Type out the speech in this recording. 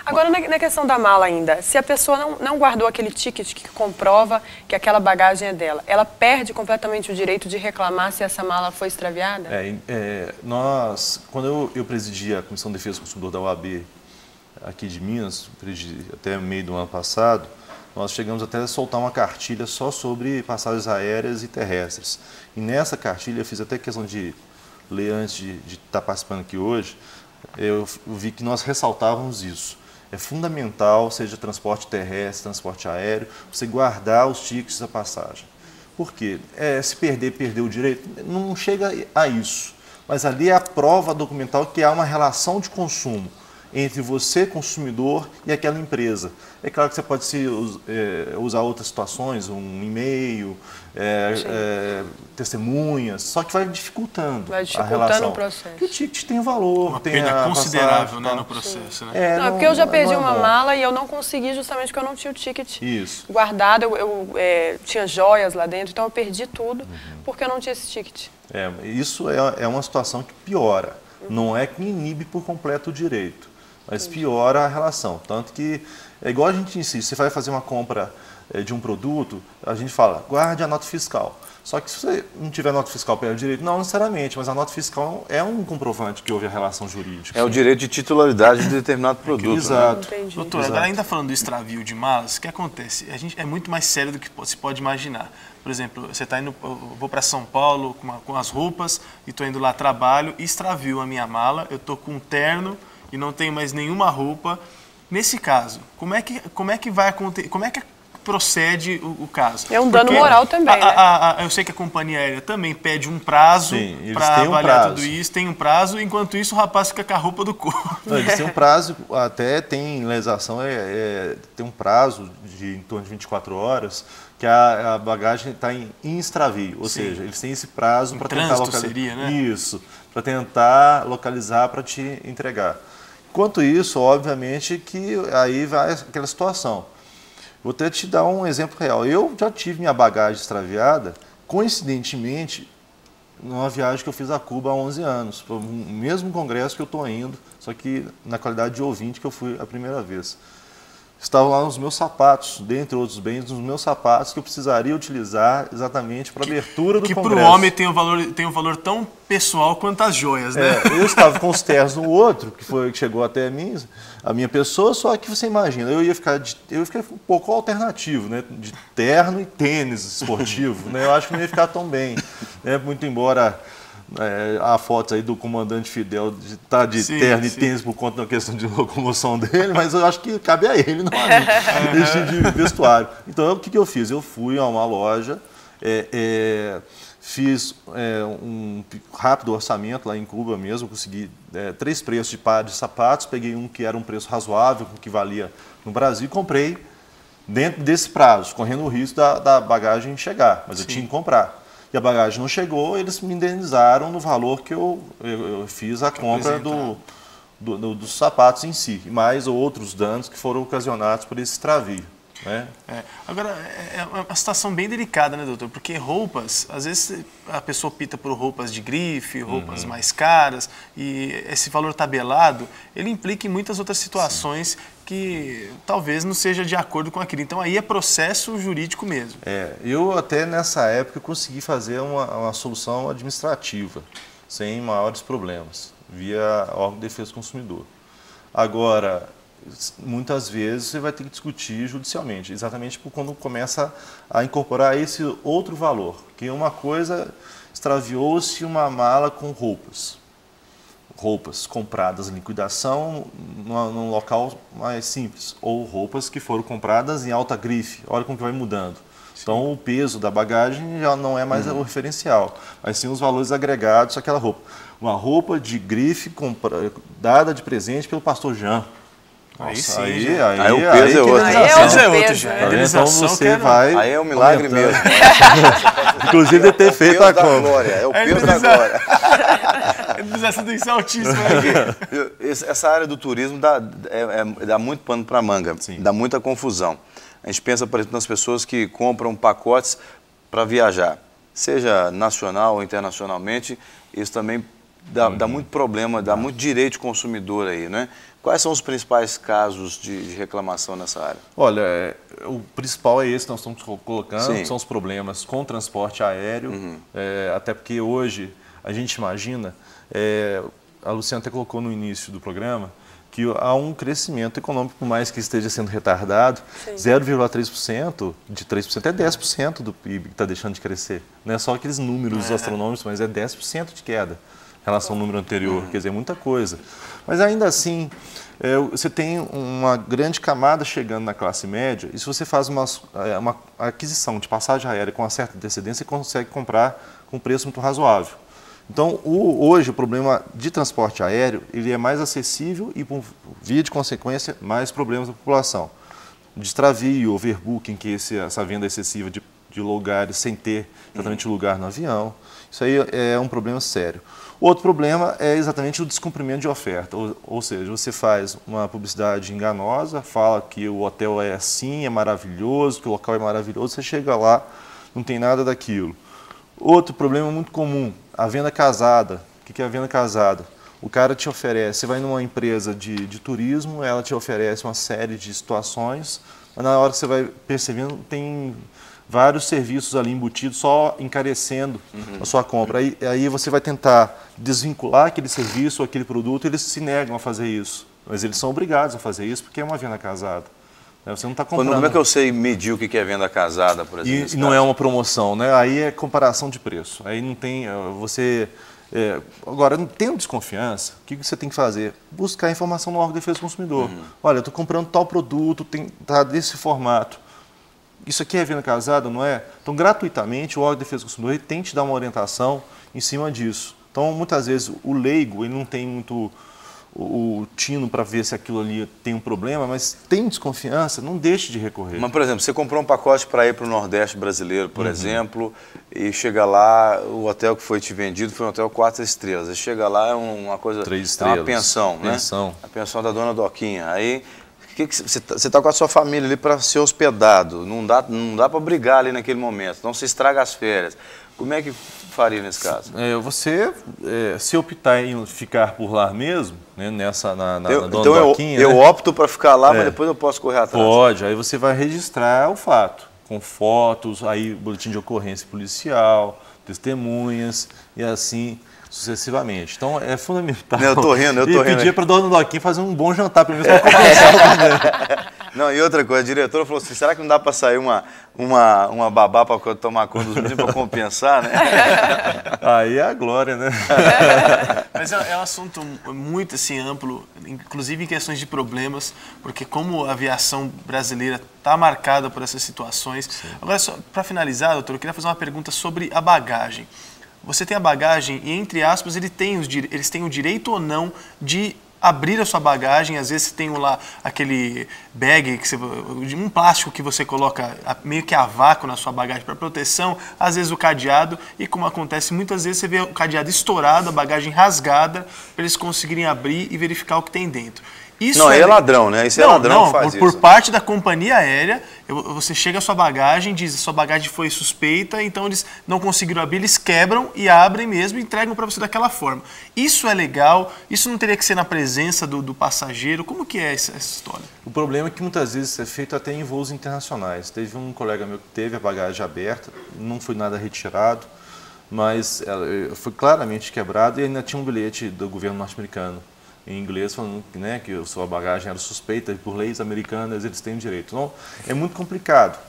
Agora, na questão da mala ainda, se a pessoa não guardou aquele ticket que comprova que aquela bagagem é dela, ela perde completamente o direito de reclamar se essa mala foi extraviada? Quando eu presidi a Comissão de Defesa do Consumidor da OAB aqui de Minas, presidi até meio do ano passado, nós chegamos até a soltar uma cartilha só sobre passagens aéreas e terrestres. E nessa cartilha, eu fiz até questão de ler antes de estar participando aqui hoje, eu vi que nós ressaltávamos isso. É fundamental, seja transporte terrestre, transporte aéreo, você guardar os tickets da passagem. Por quê? Se perder o direito, não chega a isso. Mas ali é a prova documental que há uma relação de consumo entre você, consumidor, e aquela empresa. É claro que você pode usar outras situações, um e-mail, testemunhas, só que vai dificultando a relação. O processo. Porque o ticket tem valor. Uma tem perda considerável, passagem, no processo. Né? É porque eu já perdi uma mala e eu não consegui justamente porque eu não tinha o ticket guardado. Eu tinha joias lá dentro, então eu perdi tudo porque eu não tinha esse ticket. Isso é uma situação que piora. Não é que inibe por completo o direito, mas piora a relação. Tanto que, é igual a gente insiste, você vai fazer uma compra de um produto, a gente fala, guarde a nota fiscal. Só que se você não tiver nota fiscal pelo direito, não necessariamente, mas a nota fiscal é um comprovante que houve a relação jurídica. É o direito de titularidade de determinado produto. Exato. Né? Doutor, agora ainda falando do extravio de malas, o que acontece? A gente é muito mais sério do que se pode imaginar. Por exemplo, você está indo, eu vou para São Paulo com as roupas e estou indo lá trabalho e extravio a minha mala, eu estou com um terno e não tenho mais nenhuma roupa. Nesse caso, como é que vai acontecer? Como é que procede o caso? É um dano moral também, né? Eu sei que a companhia aérea também pede um prazo para avaliar tudo isso, tem um prazo, enquanto isso o rapaz fica com a roupa do corpo. Não, eles têm um prazo, até tem legislação, tem um prazo de em torno de 24 horas, que a bagagem está em extravio, ou seja, eles têm esse prazo para tentar localizar. Seria, né? Isso, para tentar localizar para te entregar. Enquanto isso, obviamente que aí vai aquela situação. Vou até te dar um exemplo real. Eu já tive minha bagagem extraviada, coincidentemente, numa viagem que eu fiz a Cuba há 11 anos. Foi o mesmo congresso que eu estou indo, só que na qualidade de ouvinte que eu fui a primeira vez. Estavam lá os meus sapatos, dentre outros bens, nos meus sapatos que eu precisaria utilizar exatamente para a abertura do congresso. Que para o homem tem um valor tão pessoal quanto as joias, né? Eu estava com os ternos no outro, que chegou até a minha pessoa, só que você imagina, eu fiquei um pouco alternativo, né? De terno e tênis esportivo, né? Eu acho que não ia ficar tão bem, né? Muito embora há fotos aí do comandante Fidel de estar de terno e tênis por conta da questão de locomoção dele, mas eu acho que cabe a ele, não a mim, esse tipo de vestuário. Então, o que eu fiz? Eu fui a uma loja, fiz um rápido orçamento lá em Cuba mesmo, consegui 3 preços de par de sapatos, peguei um que era um preço razoável, com o que valia no Brasil, e comprei dentro desse prazo, correndo o risco da bagagem chegar, mas eu tinha que comprar. E a bagagem não chegou, eles me indenizaram no valor que eu fiz a compra dos sapatos em si, mais outros danos que foram ocasionados por esse extravio. Né? Agora, é uma situação bem delicada, né, doutor? Porque roupas, às vezes a pessoa opta por roupas de grife, roupas mais caras, e esse valor tabelado, ele implica em muitas outras situações que talvez não seja de acordo com aquilo. Então, aí é processo jurídico mesmo. Eu até nessa época consegui fazer uma solução administrativa, sem maiores problemas, via órgão de defesa do consumidor. Agora, muitas vezes você vai ter que discutir judicialmente, exatamente por quando começa a incorporar esse outro valor, que uma coisa, extraviou-se uma mala com roupas compradas em liquidação num local mais simples, ou roupas que foram compradas em alta grife, olha como que vai mudando. Então o peso da bagagem já não é mais o referencial, mas sim os valores agregados àquela roupa. Uma roupa de grife dada de presente pelo pastor Jean. Aí Nossa, sim, aí o peso é outro. Aí é outro peso. Então você vai... Aí é um milagre mesmo. Inclusive de ter feito a compra. É o peso da glória. Essa tem que ser altíssima. Essa área do turismo dá muito pano para manga, dá muita confusão. A gente pensa, por exemplo, nas pessoas que compram pacotes para viajar, seja nacional ou internacionalmente, isso também dá muito problema, dá muito direito de consumidor aí, né? Quais são os principais casos de reclamação nessa área? Olha, o principal é esse que nós estamos colocando, Sim. são os problemas com o transporte aéreo, até porque hoje a gente imagina, a Luciana até colocou no início do programa, que há um crescimento econômico, por mais que esteja sendo retardado, 0,3%, de 3% é 10% do PIB que está deixando de crescer. Não é só aqueles números astronômicos, mas é 10% de queda em relação ao número anterior, quer dizer, muita coisa. Mas ainda assim, você tem uma grande camada chegando na classe média, e se você faz uma aquisição de passagem aérea com uma certa antecedência, você consegue comprar com um preço muito razoável. Então, hoje, o problema de transporte aéreo ele é mais acessível e, por via de consequência, mais problemas da população. De extravio, overbooking, que é essa venda excessiva de lugares sem ter exatamente lugar no avião. Isso aí é um problema sério. Outro problema é exatamente o descumprimento de oferta, ou seja, você faz uma publicidade enganosa, fala que o hotel é assim, é maravilhoso, que o local é maravilhoso, você chega lá, não tem nada daquilo. Outro problema muito comum, a venda casada. O que é a venda casada? O cara te oferece, você vai numa empresa de turismo, ela te oferece uma série de situações, mas na hora que você vai percebendo, tem vários serviços ali embutidos, só encarecendo a sua compra. Aí você vai tentar desvincular aquele serviço ou aquele produto, e eles se negam a fazer isso. Mas eles são obrigados a fazer isso porque é uma venda casada. Você não está comprando. Como é que eu sei medir o que é venda casada, por exemplo? E não é uma promoção, né? Aí é comparação de preço. Aí não tem, agora, tendo desconfiança, o que você tem que fazer? Buscar informação no órgão de defesa do consumidor. Olha, eu estou comprando tal produto, está desse formato. Isso aqui é venda casada, não é? Então, gratuitamente, o órgão de defesa do consumidor tem que te dar uma orientação em cima disso. Então, muitas vezes, o leigo ele não tem muito o tino para ver se aquilo ali tem um problema, mas tem desconfiança, não deixe de recorrer. Mas, por exemplo, você comprou um pacote para ir para o Nordeste brasileiro, por exemplo, e chega lá, o hotel que foi te vendido foi um hotel 4 estrelas. Aí chega lá, é uma coisa... 3 estrelas. É uma pensão, né? Pensão. A pensão da dona Doquinha. Aí, você está com a sua família ali para ser hospedado, não dá para brigar ali naquele momento, então você estraga as férias. Como é que faria nesse caso? Você, se optar em ficar por lá mesmo, né, na Dona então Doquinha... eu opto para ficar lá, mas depois eu posso correr atrás. Pode, aí você vai registrar o fato, com fotos, aí boletim de ocorrência policial, testemunhas e assim sucessivamente. Então é fundamental. Eu tô rindo. E pedir para a Dona Doquinha fazer um bom jantar, pelo menos para conversar. Não, e outra coisa, a diretora falou assim, será que não dá para sair uma babá para tomar conta dos meninos para compensar, né? Aí é a glória, né? Mas é um assunto muito assim, amplo, inclusive em questões de problemas, porque como a aviação brasileira está marcada por essas situações. Sim. Agora, só para finalizar, doutor, eu queria fazer uma pergunta sobre a bagagem. Você tem a bagagem e, entre aspas, eles têm o direito ou não de abrir a sua bagagem. Às vezes você tem lá aquele bag, um plástico que você coloca meio que a vácuo na sua bagagem para proteção, às vezes o cadeado, e como acontece muitas vezes, você vê o cadeado estourado, a bagagem rasgada, para eles conseguirem abrir e verificar o que tem dentro. Isso não, é ladrão, né? Isso é ladrão que faz isso. Por parte da companhia aérea, você chega à sua bagagem, diz que sua bagagem foi suspeita, então eles não conseguiram abrir, eles quebram e abrem mesmo e entregam para você daquela forma. Isso é legal? Isso não teria que ser na presença do passageiro? Como que é essa história? O problema é que muitas vezes isso é feito até em voos internacionais. Teve um colega meu que teve a bagagem aberta, não foi nada retirado, mas ela foi claramente quebrada e ainda tinha um bilhete do governo norte-americano em inglês, falando, né, que a sua bagagem era suspeita e por leis americanas eles têm direito. Então, é muito complicado.